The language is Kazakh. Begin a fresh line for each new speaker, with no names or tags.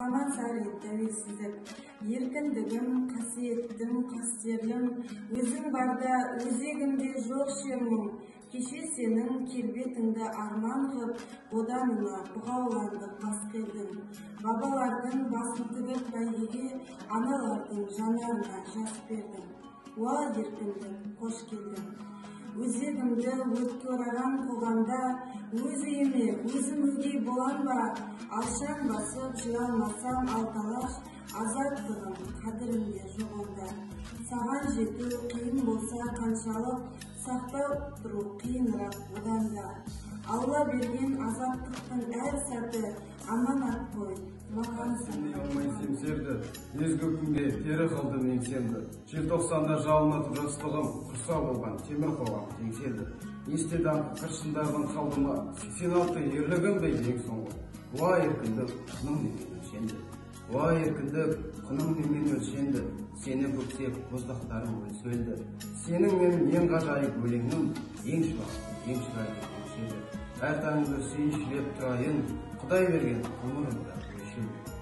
Aman sari tәуелсіздік, еркіндігім, қасиеттім, қастерлім, өзің барда өзегімде жоқ шермім, кеше сенің келбетіңді арман қып, оданына бұғауландық бас келдім. Бабалардың басын тігіп бәйгеге, аналардың жанарына жас бердім. Уа еркіндік, қош келдім. Өзегімді өтке ораған қоғамда, өз үйіме өзім өгей болам ба, алшаң басып жыламасам алталаш, азаттығым қадірімде жоқ онда. Саған жету қиын болса қаншалық, сақтау тұру қиынырақ одан да. Алла берген азаттықтың әр сәті аманат қой, маған
Сені алмай семсерді, езгі күнге тері қылды еңсемді. Желтоқсанда жалынатып жастығым, құрсау болған темір қоғам теңселді. Есте даңқы қыршындардың қалдыма, 86 ерлігім бе ең соңғы. Уа еркіндік, құным немен өлшенді. Уа еркіндік, құным немен өлшенді. Сені бүксеп, боздақтарым өлсөлді. Сенің менің ең ғажайып өлеңім, ең шуақты, ең шырайлы өлшеді. Әр таңды сүйіншілеп тұрайын, Құдай берген ғұмырымда өлшеді.